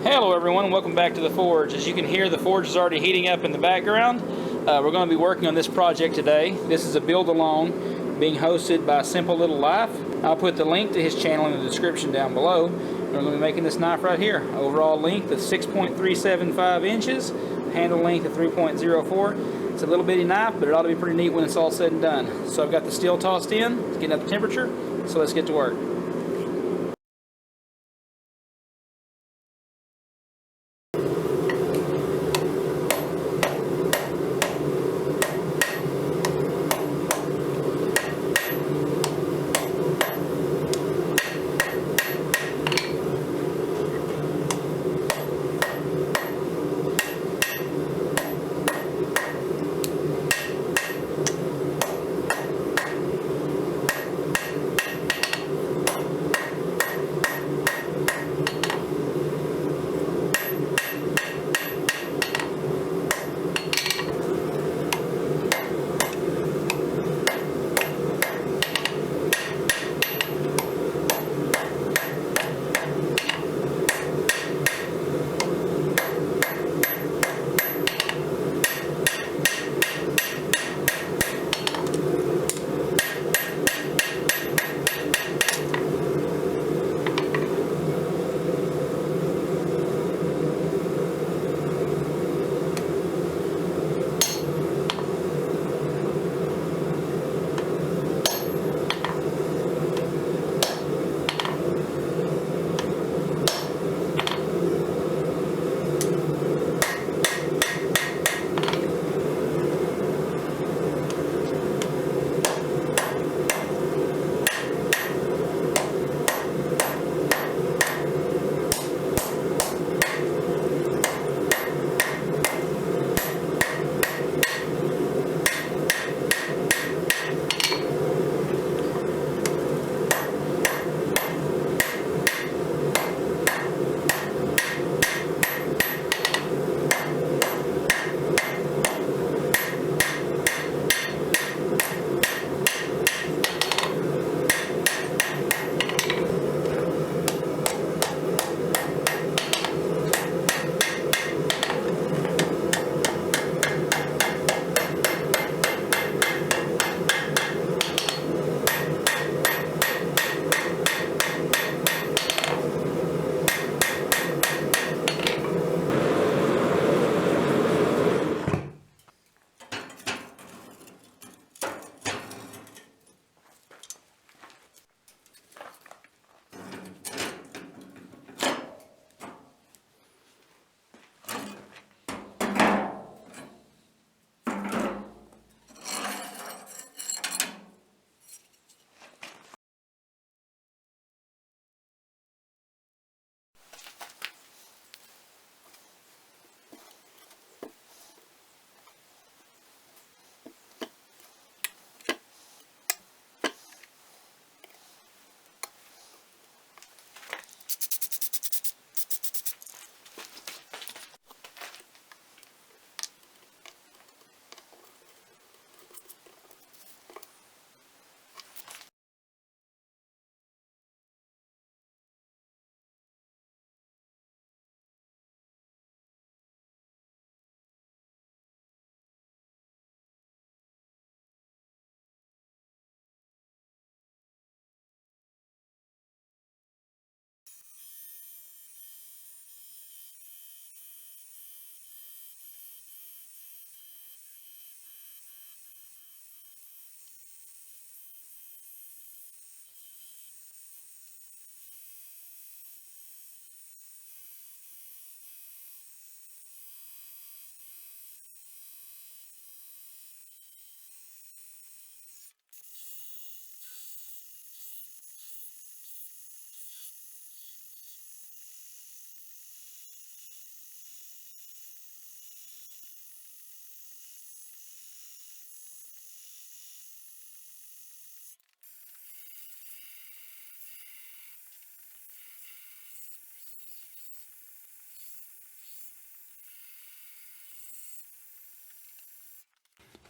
Hello everyone, welcome back to the forge. As you can hear, the forge is already heating up in the background. We're going to be working on this project today. This is a build along being hosted by Simple Little Life. I'll put the link to his channel in the description down below. We're going to be making this knife right here. Overall length of 6.375 inches, handle length of 3.04. It's a little bitty knife, but it ought to be pretty neat when it's all said and done. So I've got the steel tossed in, it's getting up the temperature, so let's get to work.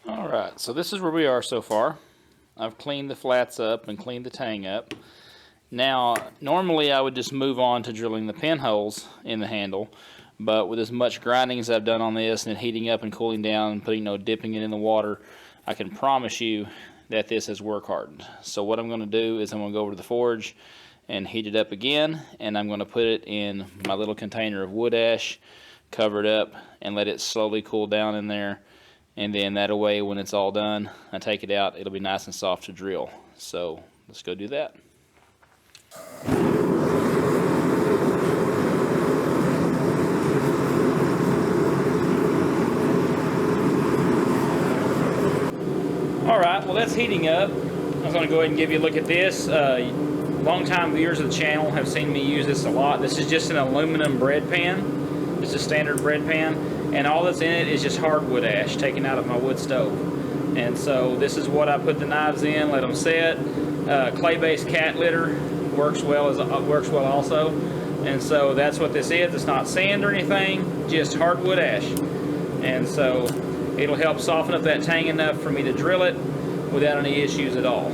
Alright, so this is where we are so far. I've cleaned the flats up and cleaned the tang up. Now, normally I would just move on to drilling the pinholes in the handle, but with as much grinding as I've done on this and it heating up and cooling down and putting dipping it in the water, I can promise you that this has work hardened. So what I'm going to do is I'm going to go over to the forge and heat it up again, and I'm going to put it in my little container of wood ash, cover it up, and let it slowly cool down in there. And then that way, when it's all done, I take it out, it'll be nice and soft to drill. So let's go do that. Alright, well that's heating up. I was going to go ahead and give you a look at this. Long-time viewers of the channel have seen me use this a lot. This is just an aluminum bread pan. It's a standard bread pan, and all that's in it is just hardwood ash taken out of my wood stove. And so this is what I put the knives in, let them set. Clay-based cat litter works well also. And so that's what this is. It's not sand or anything, just hardwood ash. And so it'll help soften up that tang enough for me to drill it without any issues at all.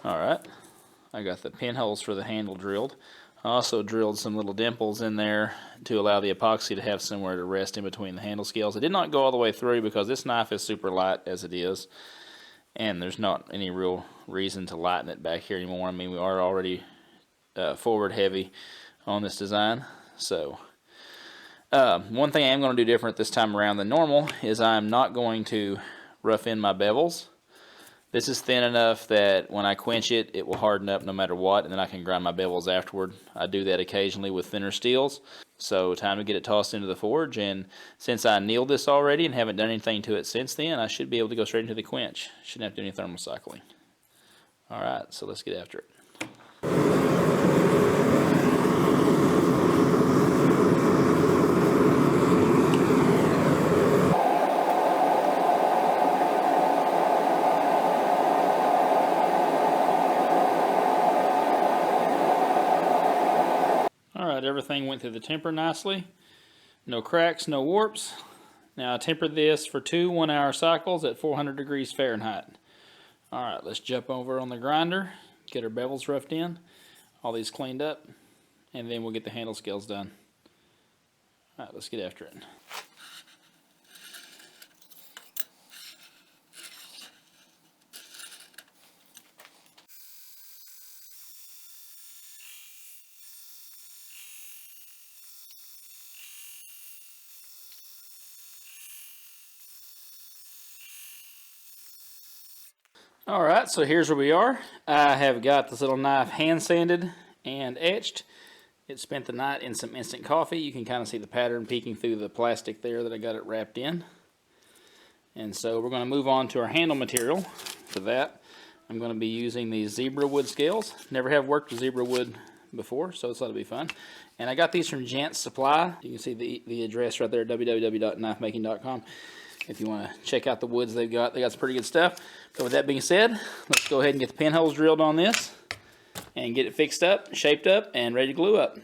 Alright, I got the pinholes for the handle drilled. I also drilled some little dimples in there to allow the epoxy to have somewhere to rest in between the handle scales. I did not go all the way through because this knife is super light as it is, and there's not any real reason to lighten it back here anymore. I mean, we are already forward heavy on this design. So one thing I am going to do different this time around than normal is I'm not going to rough in my bevels. This is thin enough that when I quench it, it will harden up no matter what, and then I can grind my bevels afterward. I do that occasionally with thinner steels. So time to get it tossed into the forge, and since I annealed this already and haven't done anything to it since then, I should be able to go straight into the quench. Shouldn't have to do any thermal cycling. Alright, so let's get after it. Alright, everything went through the temper nicely. No cracks, no warps. Now I tempered this for 2 1-hour cycles at 400 degrees Fahrenheit. Alright, let's jump over on the grinder, get our bevels roughed in, all these cleaned up, and then we'll get the handle scales done. Alright, let's get after it. Alright, so here's where we are. I have got this little knife hand sanded and etched. It spent the night in some instant coffee. You can kind of see the pattern peeking through the plastic there that I got it wrapped in. And so we're going to move on to our handle material. For that, I'm going to be using these zebra wood scales. Never have worked with zebra wood before, so it's ought to be fun. And I got these from Gents Supply. You can see the address right there, www.knifemaking.com. If you want to check out the woods they've got, they got some pretty good stuff. So with that being said, let's go ahead and get the pinholes drilled on this and get it fixed up, shaped up, and ready to glue up.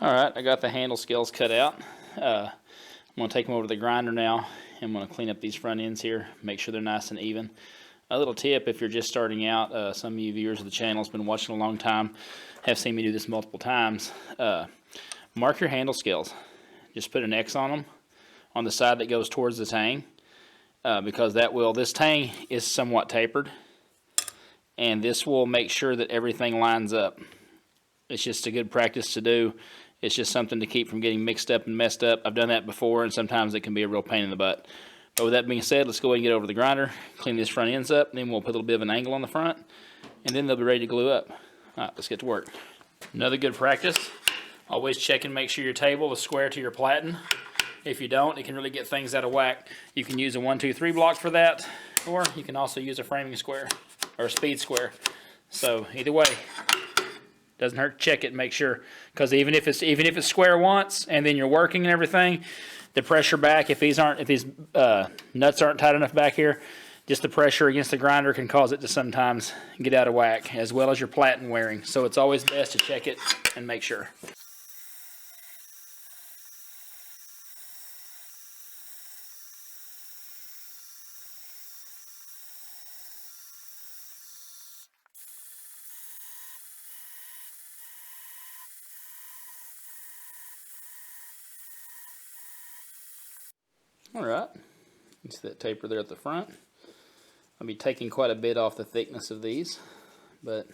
Alright, I got the handle scales cut out. I'm going to take them over to the grinder now. I'm going to clean up these front ends here, make sure they're nice and even. A little tip, if you're just starting out, some of you viewers of the channel has been watching a long time, have seen me do this multiple times. Mark your handle scales. Just put an X on them on the side that goes towards the tang, because this tang is somewhat tapered, and this will make sure that everything lines up. It's just a good practice to do. It's just something to keep from getting mixed up and messed up. I've done that before, and sometimes it can be a real pain in the butt. But with that being said, let's go ahead and get over to the grinder, clean these front ends up, and then we'll put a little bit of an angle on the front, and then they'll be ready to glue up. All right, let's get to work. Another good practice, always check and make sure your table is square to your platen. If you don't, it can really get things out of whack. You can use a 1, 2, 3 block for that, or you can also use a framing square or a speed square. So either way, doesn't hurt to check it and make sure, because even if it's square once and then you're working and everything, the pressure back, if these nuts aren't tight enough back here, just the pressure against the grinder can cause it to sometimes get out of whack, as well as your platen wearing. So it's always best to check it and make sure. Alright, you see that taper there at the front. I'll be taking quite a bit off the thickness of these, but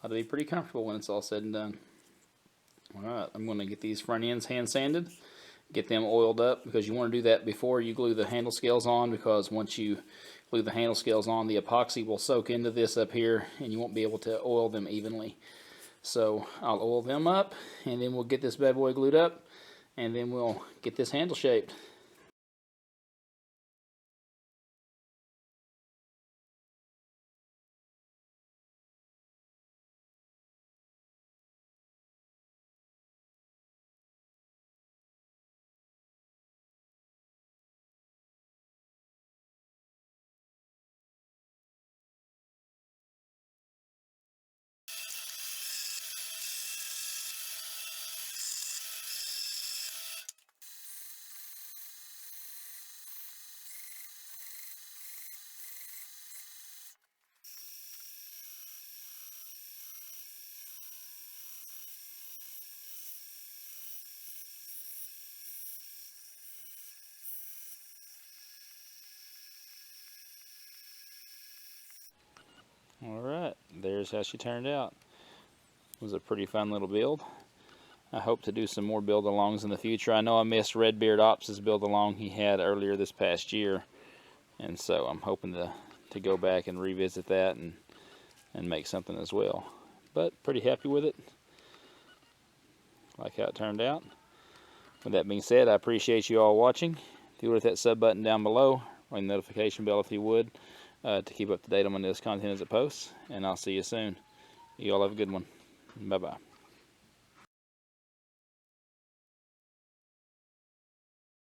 I'll be pretty comfortable when it's all said and done. Alright, I'm going to get these front ends hand sanded, get them oiled up, because you want to do that before you glue the handle scales on, because once you glue the handle scales on, the epoxy will soak into this up here and you won't be able to oil them evenly. So I'll oil them up, and then we'll get this bad boy glued up, and then we'll get this handle shaped. Alright, there's how she turned out. It was a pretty fun little build. I hope to do some more build-alongs in the future. I know I missed Redbeard Ops' build-along he had earlier this past year, and so I'm hoping to go back and revisit that and make something as well. But pretty happy with it. Like how it turned out. With that being said, I appreciate you all watching. If you would hit that sub button down below, ring the notification bell if you would, to keep up to date on when this content as it posts, and I'll see you soon. You all have a good one. Bye-bye.